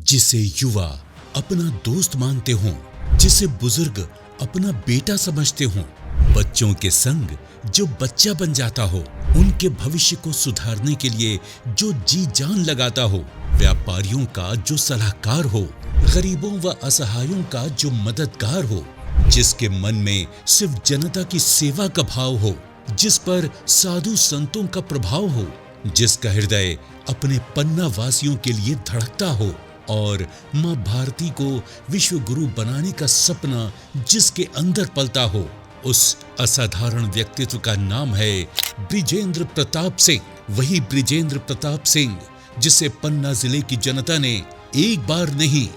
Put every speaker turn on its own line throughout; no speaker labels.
जिसे युवा अपना दोस्त मानते हों, जिसे बुजुर्ग अपना बेटा समझते हों, बच्चों के संग जो बच्चा बन जाता हो, उनके भविष्य को सुधारने के लिए जो जी जान लगाता हो, व्यापारियों का जो सलाहकार हो, गरीबों व असहायों का जो मददगार हो, जिसके मन में सिर्फ जनता की सेवा का भाव हो, जिस पर साधु संतों का प्रभाव हो, जिसका हृदय अपने पन्ना वासियों के लिए धड़कता हो और मां भारती को विश्व गुरु बनाने का सपना जिसके अंदर पलता हो, उस असाधारण व्यक्तित्व का नाम है बृजेंद्र प्रताप सिंह। वही बृजेंद्र प्रताप सिंह जिसे पन्ना जिले की जनता ने एक बार नहीं,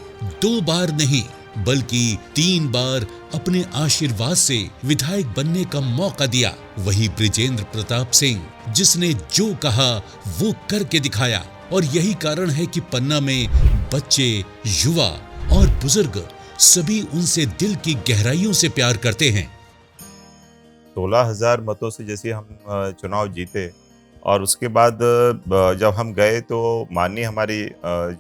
दो बार नहीं, बल्कि 3 बार अपने आशीर्वाद से विधायक बनने का मौका दिया। वही बृजेंद्र प्रताप सिंह जिसने जो कहा वो करके दिखाया, और यही कारण है कि पन्ना में बच्चे, युवा और बुजुर्ग सभी उनसे दिल की गहराइयों से प्यार करते हैं।
16,000 मतों से जैसे हम चुनाव जीते और उसके बाद जब हम गए तो माननीय हमारी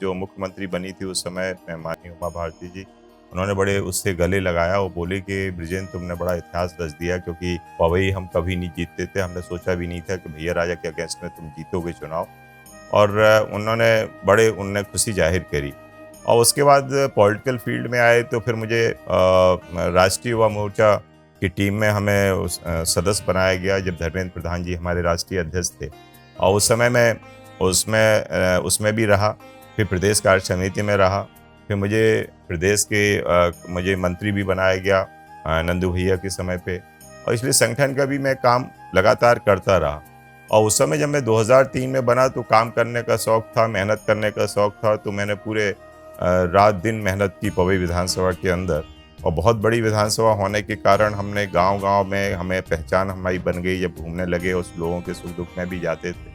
जो मुख्यमंत्री बनी थी उस समय माननीय उमा भारती जी, उन्होंने बड़े उससे गले लगाया। वो बोले कि बृजेंद्र तुमने बड़ा इतिहास रच दिया, क्योंकि पवई हम कभी नहीं जीतते थे, हमने सोचा भी नहीं था कि भैया राजा के अगेंस्ट में तुम जीतोगे चुनाव। और उन्होंने खुशी जाहिर करी। और उसके बाद पॉलिटिकल फील्ड में आए तो फिर मुझे राष्ट्रीय युवा मोर्चा की टीम में हमें सदस्य बनाया गया, जब धर्मेंद्र प्रधान जी हमारे राष्ट्रीय अध्यक्ष थे। और उस समय मैं उसमें भी रहा, फिर प्रदेश कार्य समिति में रहा, फिर मुझे प्रदेश के मुझे मंत्री भी बनाया गया नंदू भैया के समय पे। और इसलिए संगठन का भी मैं काम लगातार करता रहा। और उस समय जब मैं 2003 में बना तो काम करने का शौक था, मेहनत करने का शौक था, तो मैंने पूरे रात दिन मेहनत की पवई विधानसभा के अंदर। और बहुत बड़ी विधानसभा होने के कारण हमने गांव-गांव में हमें पहचान हमारी बन गई। जब घूमने लगे उस लोगों के सुख दुख में भी जाते थे,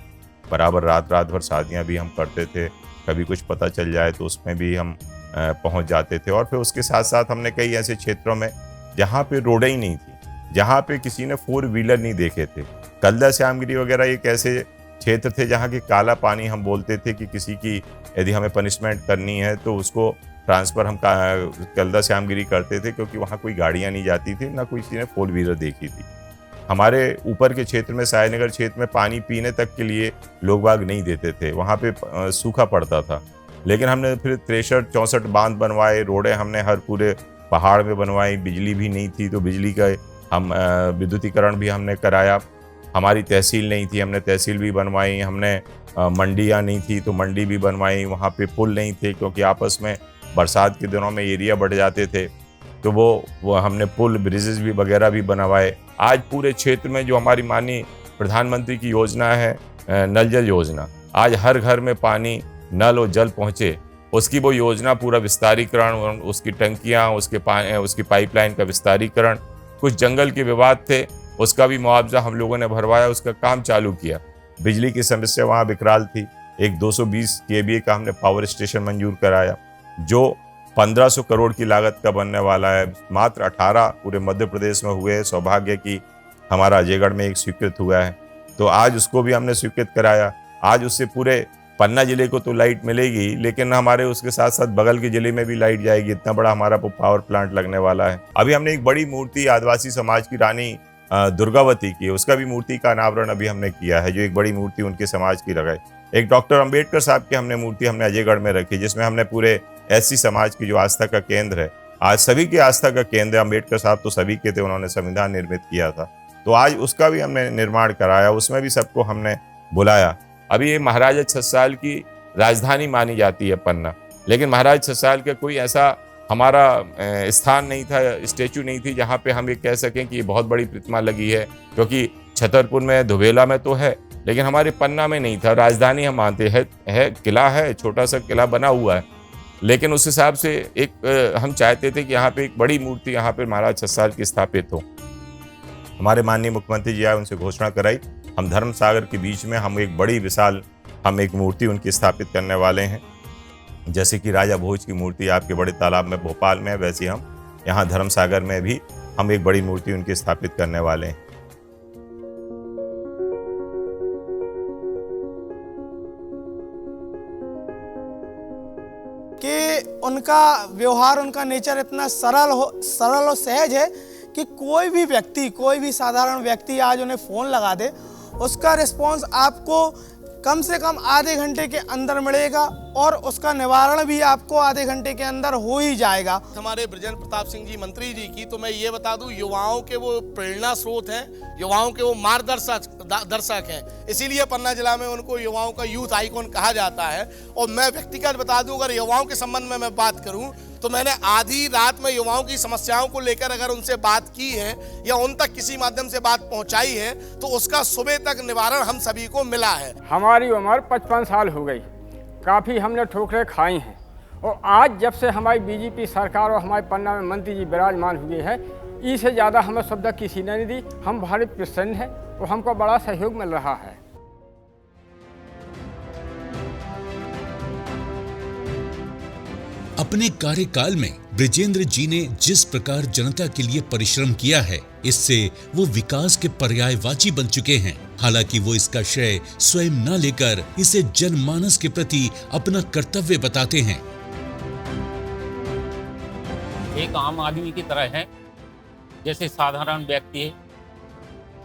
बराबर रात-रात भर शादियां भी हम करते थे, कभी कुछ पता चल जाए तो उसमें भी हम पहुंच जाते थे। और फिर उसके साथ-साथ हमने कई ऐसे क्षेत्रों में जहाँ पे रोडें ही नहीं थी, जहाँ पे किसी ने 4 व्हीलर नहीं देखे थे, कल्दा श्यामगिरी वगैरह एक ऐसे क्षेत्र थे जहाँ की काला पानी हम बोलते थे कि किसी की यदि हमें पनिशमेंट करनी है तो उसको ट्रांसफ़र हम कल्दा श्यामगिरी करते थे, क्योंकि वहाँ कोई गाड़ियाँ नहीं जाती थी, ना कोई किसी ने 4 व्हीलर देखी थी। हमारे ऊपर के क्षेत्र में सायनगर क्षेत्र में पानी पीने तक के लिए लोग बाग नहीं देते थे, वहाँ पे सूखा पड़ता था। लेकिन हमने फिर 63-64 बांध बनवाए, रोडें हमने हर पूरे पहाड़ में बनवाई, बिजली भी नहीं थी तो बिजली का हम विद्युतीकरण भी हमने कराया। हमारी तहसील नहीं थी, हमने तहसील भी बनवाई। हमने मंडियाँ नहीं थी तो मंडी भी बनवाई। वहाँ पे पुल नहीं थे, क्योंकि आपस में बरसात के दिनों में एरिया बढ़ जाते थे, तो वो हमने पुल, ब्रिजेस भी वगैरह भी बनवाए। आज पूरे क्षेत्र में जो हमारी माननीय प्रधानमंत्री की योजना है नल जल योजना, आज हर घर में पानी, नल और जल पहुँचे, उसकी वो योजना पूरा विस्तारीकरण, उसकी टंकियाँ, उसकी पाइपलाइन का विस्तारीकरण, कुछ जंगल के विवाद थे, उसका भी मुआवजा हम लोगों ने भरवाया, उसका काम चालू किया। बिजली की समस्या वहाँ विकराल थी, एक 220 केवीए का हमने पावर स्टेशन मंजूर कराया, जो 1500 करोड़ की लागत का बनने वाला है। मात्र 18 पूरे मध्य प्रदेश में हुए, सौभाग्य की हमारा अजयगढ़ में एक स्वीकृत हुआ है, तो आज उसको भी हमने स्वीकृत कराया। आज उससे पूरे पन्ना जिले को तो लाइट मिलेगी, लेकिन हमारे उसके साथ साथ बगल के जिले में भी लाइट जाएगी, इतना बड़ा हमारा पावर प्लांट लगने वाला है। अभी हमने एक बड़ी मूर्ति आदिवासी समाज की रानी दुर्गावती की, उसका भी मूर्ति का अनावरण अभी हमने किया है, जो एक बड़ी मूर्ति उनके समाज की लगाई। एक डॉक्टर अंबेडकर साहब की हमने मूर्ति हमने अजयगढ़ में रखी, जिसमें हमने पूरे एससी समाज की जो आस्था का केंद्र है, आज सभी की आस्था का केंद्र है। अंबेडकर साहब तो सभी के थे, उन्होंने संविधान निर्मित किया था, तो आज उसका भी हमने निर्माण कराया, उसमें भी सबको हमने बुलाया। अभी ये महाराजा छत्रसाल की राजधानी मानी जाती है पन्ना, लेकिन महाराज छत्रसाल का कोई ऐसा हमारा स्थान नहीं था, स्टेचू नहीं थी जहाँ पे हम ये कह सकें कि ये बहुत बड़ी प्रतिमा लगी है, क्योंकि छतरपुर में, धुबेला में तो है, लेकिन हमारे पन्ना में नहीं था। राजधानी हम मानते है, किला है, छोटा सा किला बना हुआ है, लेकिन उस हिसाब से हम चाहते थे कि यहाँ पे एक बड़ी मूर्ति यहाँ पे महाराज छत्रसाल की स्थापित हो। हमारे माननीय मुख्यमंत्री जी आए, उनसे घोषणा कराई, हम धर्म सागर के बीच में हम एक बड़ी विशाल हम एक मूर्ति उनकी स्थापित करने वाले हैं। जैसे कि राजा भोज की मूर्ति आपके बड़े तालाब में भोपाल में है, वैसे हम यहाँ धर्म सागर में भी हम एक बड़ी मूर्ति उनकी स्थापित करने वाले हैं।
कि उनका व्यवहार, उनका नेचर इतना सरल और सहज है कि कोई भी व्यक्ति, कोई भी साधारण व्यक्ति आज उन्हें फ़ोन लगा दे, उसका रिस्पॉन्स आपको कम से कम आधे घंटे के अंदर मिलेगा और उसका निवारण भी आपको आधे घंटे के अंदर हो ही जाएगा।
हमारे बृजेंद्र प्रताप सिंह जी मंत्री जी की तो मैं ये बता दूं, युवाओं के वो प्रेरणा स्रोत हैं, युवाओं के वो मार्गदर्शक हैं, इसीलिए पन्ना जिला में उनको युवाओं का यूथ आइकॉन कहा जाता है। और मैं व्यक्तिगत बता दूं, अगर युवाओं के संबंध में मैं बात करूं तो मैंने आधी रात में युवाओं की समस्याओं को लेकर अगर उनसे बात की है या उन तक किसी माध्यम से बात पहुंचाई है तो उसका सुबह तक निवारण हम सभी को मिला है।
हमारी उम्र 55 साल हो गई, काफ़ी हमने ठोकरें खाई हैं और आज जब से हमारी बीजेपी सरकार और हमारे पन्ना में मंत्री जी विराजमान हुए हैं, इससे ज़्यादा हमें सुविधा किसी ने नहीं दी। हम भारी प्रसन्न हैं और हमको बड़ा सहयोग मिल रहा है।
अपने कार्यकाल में बृजेंद्र जी ने जिस प्रकार जनता के लिए परिश्रम किया है, इससे वो विकास के पर्यायवाची बन चुके हैं। हालांकि वो इसका श्रेय स्वयं न लेकर इसे जनमानस के प्रति अपना कर्तव्य बताते हैं।
एक आम आदमी की तरह है, जैसे साधारण व्यक्ति है,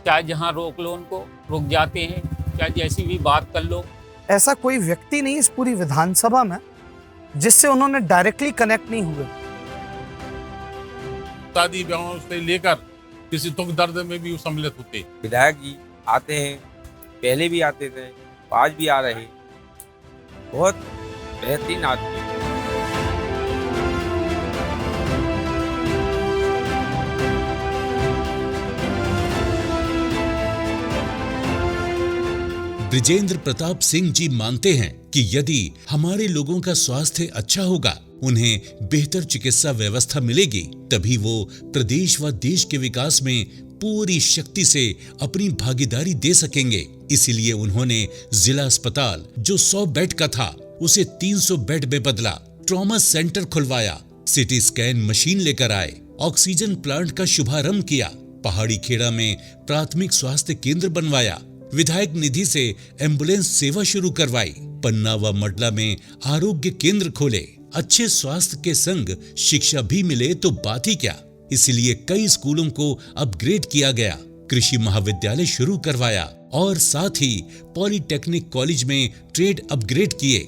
चाहे जहां रोक लो उनको रुक जाते हैं, चाहे जैसी भी बात कर लो।
ऐसा कोई व्यक्ति नहीं इस पूरी विधानसभा में जिससे उन्होंने डायरेक्टली कनेक्ट नहीं हुए।
शादी ब्याहों से लेकर किसी दुख दर्द में भी सम्मिलित होते।
विधायक जी आते हैं, पहले भी आते थे, आज भी आ रहे, बहुत बेहतरीन आदमी।
बृजेंद्र प्रताप सिंह जी मानते हैं कि यदि हमारे लोगों का स्वास्थ्य अच्छा होगा, उन्हें बेहतर चिकित्सा व्यवस्था मिलेगी, तभी वो प्रदेश व देश के विकास में पूरी शक्ति से अपनी भागीदारी दे सकेंगे। इसीलिए उन्होंने जिला अस्पताल जो 100 बेड का था उसे 300 बेड में बदला, ट्रॉमा सेंटर खुलवाया, सिटी स्कैन मशीन लेकर आए, ऑक्सीजन प्लांट का शुभारंभ किया, पहाड़ी खेड़ा में प्राथमिक स्वास्थ्य केंद्र बनवाया, विधायक निधि से एम्बुलेंस सेवा शुरू करवाई, पन्ना व मडला में आरोग्य केंद्र खोले। अच्छे स्वास्थ्य के संग शिक्षा भी मिले तो बात ही क्या। इसलिए कई स्कूलों को अपग्रेड किया गया, कृषि महाविद्यालय शुरू करवाया और साथ ही पॉलिटेक्निक कॉलेज में ट्रेड अपग्रेड किए।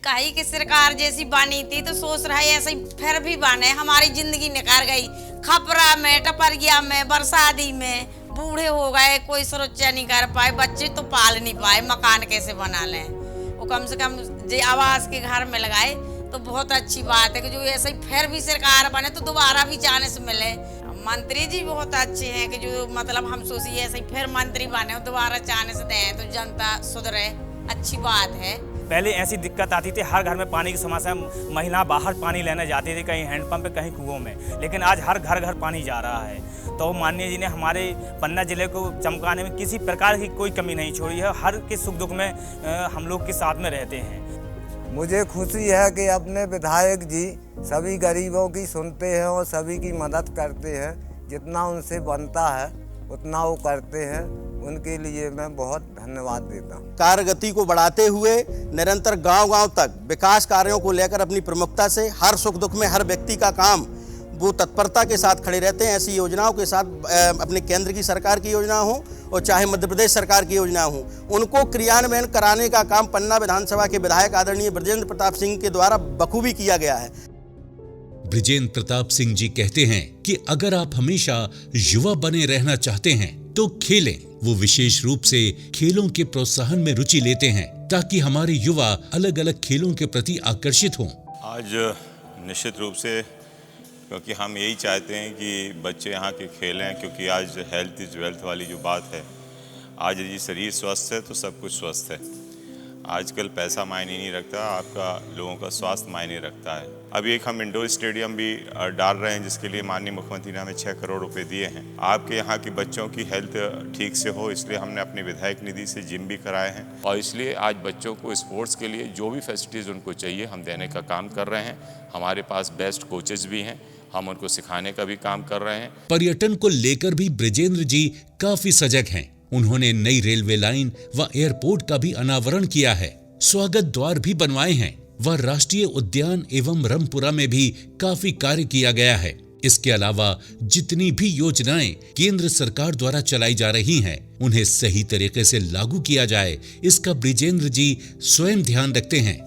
काई की सरकार जैसी बनी थी तो सोच रहा है ऐसे ही फिर भी बने। हमारी जिंदगी निकाल गई, खपरा में, टपरिया में, बरसाती में, बूढ़े हो गए, कोई सुरक्षा नहीं कर पाए, बच्चे तो पाल नहीं पाए, मकान कैसे बना लें। वो कम से कम जो आवास के घर में लगाए तो बहुत अच्छी बात है कि जो ऐसे ही फिर भी सरकार बने तो दोबारा भी जाने से मिले। मंत्री जी बहुत अच्छे हैं कि जो मतलब हम सोचिए ऐसे ही फिर मंत्री बने दोबारा जाने से दें तो जनता सुधरे, अच्छी बात है।
पहले ऐसी दिक्कत आती थी, हर घर में पानी की समस्या, महिला बाहर पानी लेने जाती थी, कहीं हैंडपंप पे, कहीं कुओं में, लेकिन आज हर घर घर पानी जा रहा है। तो माननीय जी ने हमारे पन्ना जिले को चमकाने में किसी प्रकार की कोई कमी नहीं छोड़ी है। हर के सुख दुख में हम लोग के साथ में रहते हैं।
मुझे खुशी है कि अपने विधायक जी सभी गरीबों की सुनते हैं और सभी की मदद करते हैं, जितना उनसे बनता है उतना वो करते हैं। उनके लिए मैं बहुत धन्यवाद देता हूँ।
कार्य गति को बढ़ाते हुए निरंतर गांव-गांव तक विकास कार्यों को लेकर अपनी प्रमुखता से हर सुख दुख में हर व्यक्ति का काम वो तत्परता के साथ खड़े रहते हैं। ऐसी योजनाओं के साथ अपने केंद्र की सरकार की योजना हो और चाहे मध्य प्रदेश सरकार की योजना हो, उनको क्रियान्वयन कराने का काम पन्ना विधानसभा के विधायक आदरणीय बृजेंद्र प्रताप सिंह के द्वारा बखूबी किया गया है।
बृजेंद्र प्रताप सिंह जी कहते हैं कि अगर आप हमेशा युवा बने रहना चाहते हैं तो खेलें। वो विशेष रूप से खेलों के प्रोत्साहन में रुचि लेते हैं ताकि हमारे युवा अलग अलग खेलों के प्रति आकर्षित हों।
आज निश्चित रूप से, क्योंकि हम यही चाहते हैं कि बच्चे यहाँ के खेलें, क्योंकि आज हेल्थ इज वेल्थ वाली जो बात है, आज यदि शरीर स्वस्थ है तो सब कुछ स्वस्थ है। आजकल पैसा मायने नहीं रखता, आपका लोगों का स्वास्थ्य मायने रखता है। अभी एक हम इंडोर स्टेडियम भी डाल रहे हैं, जिसके लिए माननीय मुख्यमंत्री ने हमें 6 करोड़ रुपए दिए हैं। आपके यहाँ के बच्चों की हेल्थ ठीक से हो, इसलिए हमने अपने विधायक निधि से जिम भी कराए हैं और इसलिए आज बच्चों को स्पोर्ट्स के लिए जो भी फैसिलिटीज़ उनको चाहिए हम देने का काम कर रहे हैं। हमारे पास बेस्ट कोचेज भी हैं, हम उनको सिखाने का भी काम कर रहे हैं।
पर्यटन को लेकर भी बृजेंद्र जी काफी सजग हैं। उन्होंने नई रेलवे लाइन व एयरपोर्ट का भी अनावरण किया है, स्वागत द्वार भी बनवाए हैं व राष्ट्रीय उद्यान एवं रमपुरा में भी काफी कार्य किया गया है। इसके अलावा जितनी भी योजनाएं केंद्र सरकार द्वारा चलाई जा रही हैं, उन्हें सही तरीके से लागू किया जाए, इसका बृजेंद्र जी स्वयं ध्यान रखते हैं।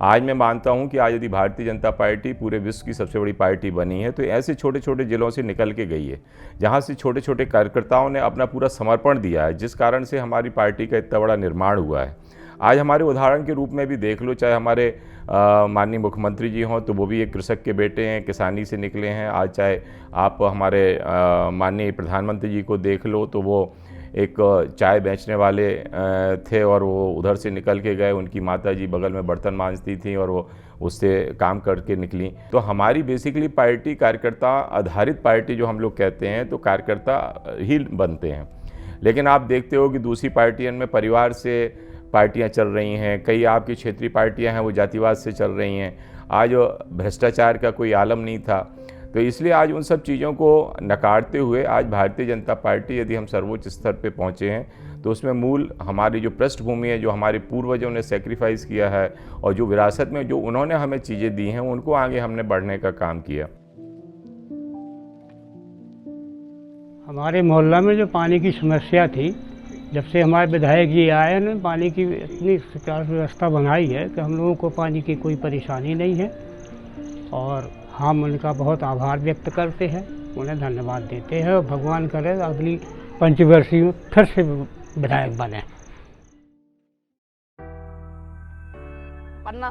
आज मैं मानता हूं कि आज यदि भारतीय जनता पार्टी पूरे विश्व की सबसे बड़ी पार्टी बनी है तो ऐसे छोटे छोटे जिलों से निकल के गई है, जहां से छोटे छोटे कार्यकर्ताओं ने अपना पूरा समर्पण दिया है, जिस कारण से हमारी पार्टी का इतना बड़ा निर्माण हुआ है। आज हमारे उदाहरण के रूप में भी देख लो, चाहे हमारे माननीय मुख्यमंत्री जी हों तो वो भी एक कृषक के बेटे हैं, किसानी से निकले हैं। आज चाहे आप हमारे माननीय प्रधानमंत्री जी को देख लो तो वो एक चाय बेचने वाले थे और वो उधर से निकल के गए, उनकी माता जी बगल में बर्तन मांजती थी और वो उससे काम करके निकली। तो हमारी बेसिकली पार्टी कार्यकर्ता आधारित पार्टी जो हम लोग कहते हैं, तो कार्यकर्ता ही बनते हैं। लेकिन आप देखते हो कि दूसरी पार्टियों में परिवार से पार्टियां चल रही हैं, कई आपकी क्षेत्रीय पार्टियां हैं वो जातिवाद से चल रही हैं। आज भ्रष्टाचार का कोई आलम नहीं था, तो इसलिए आज उन सब चीज़ों को नकारते हुए आज भारतीय जनता पार्टी यदि हम सर्वोच्च स्तर पे पहुँचे हैं तो उसमें मूल हमारी जो पृष्ठभूमि है, जो हमारे पूर्वजों ने सेक्रीफाइस किया है और जो विरासत में जो उन्होंने हमें चीज़ें दी हैं, उनको आगे हमने बढ़ने का काम किया।
हमारे मोहल्ला में जो पानी की समस्या थी, जब से हमारे विधायक जी आए हैं, पानी की इतनी सुचारू व्यवस्था बनाई है कि हम लोगों को पानी की कोई परेशानी नहीं है और हम उनका बहुत आभार व्यक्त करते हैं, उन्हें धन्यवाद देते हैं और भगवान करे अगली पंचवर्षीय में फिर से विधायक बने।
पन्ना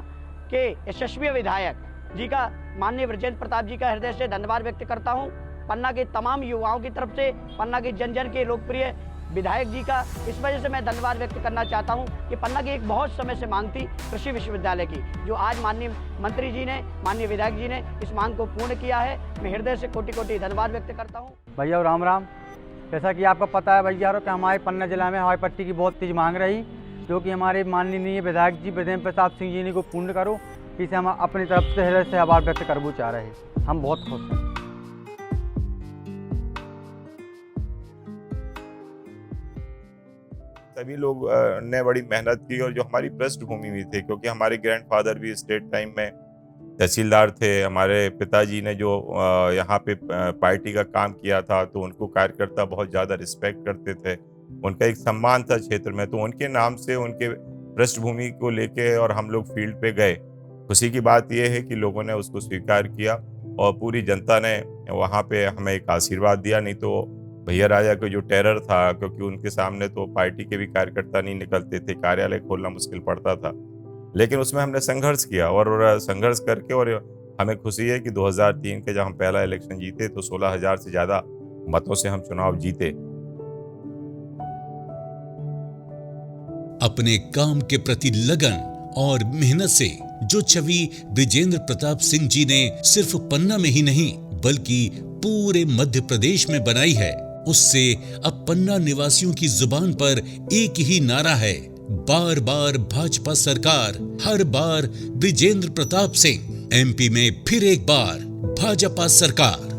के यशस्वी विधायक जी का माननीय बृजेंद्र प्रताप जी का हृदय से धन्यवाद व्यक्त करता हूं। पन्ना के तमाम युवाओं की तरफ से, पन्ना के जन जन के लोकप्रिय विधायक जी का इस वजह से मैं धन्यवाद व्यक्त करना चाहता हूं कि पन्ना की एक बहुत समय से मांग थी कृषि विश्वविद्यालय की, जो आज माननीय मंत्री जी ने, माननीय विधायक जी ने इस मांग को पूर्ण किया है। मैं हृदय से कोटि कोटि धन्यवाद व्यक्त करता हूं।
भैया राम राम। जैसा कि आपको पता है भैया कि हमारे पन्ना जिला में हवाई पट्टी की बहुत तेज मांग रही, जो कि हमारे माननीय विधायक जी बृजेंद्र प्रताप सिंह जी ने को पूर्ण करो, इसे हम अपनी तरफ से हृदय से आभार व्यक्त करना चाह रहे हैं। हम बहुत खुश हैं।
सभी लोग ने बड़ी मेहनत की और जो हमारी पृष्ठभूमि में थे, क्योंकि हमारे ग्रैंडफादर भी स्टेट टाइम में तहसीलदार थे, हमारे पिताजी ने जो यहाँ पे पार्टी का काम किया था, तो उनको कार्यकर्ता बहुत ज़्यादा रिस्पेक्ट करते थे, उनका एक सम्मान था क्षेत्र में, तो उनके नाम से उनके पृष्ठभूमि को लेके और हम लोग फील्ड पे गए। खुशी की बात यह है कि लोगों ने उसको स्वीकार किया और पूरी जनता ने वहाँ पे हमें एक आशीर्वाद दिया। नहीं तो भैया राजा को जो टेरर था, क्योंकि उनके सामने तो पार्टी के भी कार्यकर्ता नहीं निकलते थे, कार्यालय खोलना मुश्किल पड़ता था, लेकिन उसमें हमने संघर्ष किया और संघर्ष करके, और हमें खुशी है कि 2003 के जब हम पहला इलेक्शन जीते तो 16,000 से ज़्यादा मतों से हम चुनाव जीते।
अपने काम के प्रति लगन और मेहनत से जो छवि बृजेंद्र प्रताप सिंह जी ने सिर्फ पन्ना में ही नहीं बल्कि पूरे मध्य प्रदेश में बनाई है, उससे अब पन्ना निवासियों की जुबान पर एक ही नारा है, बार बार भाजपा सरकार, हर बार बृजेंद्र प्रताप सिंह। एमपी में फिर एक बार भाजपा सरकार।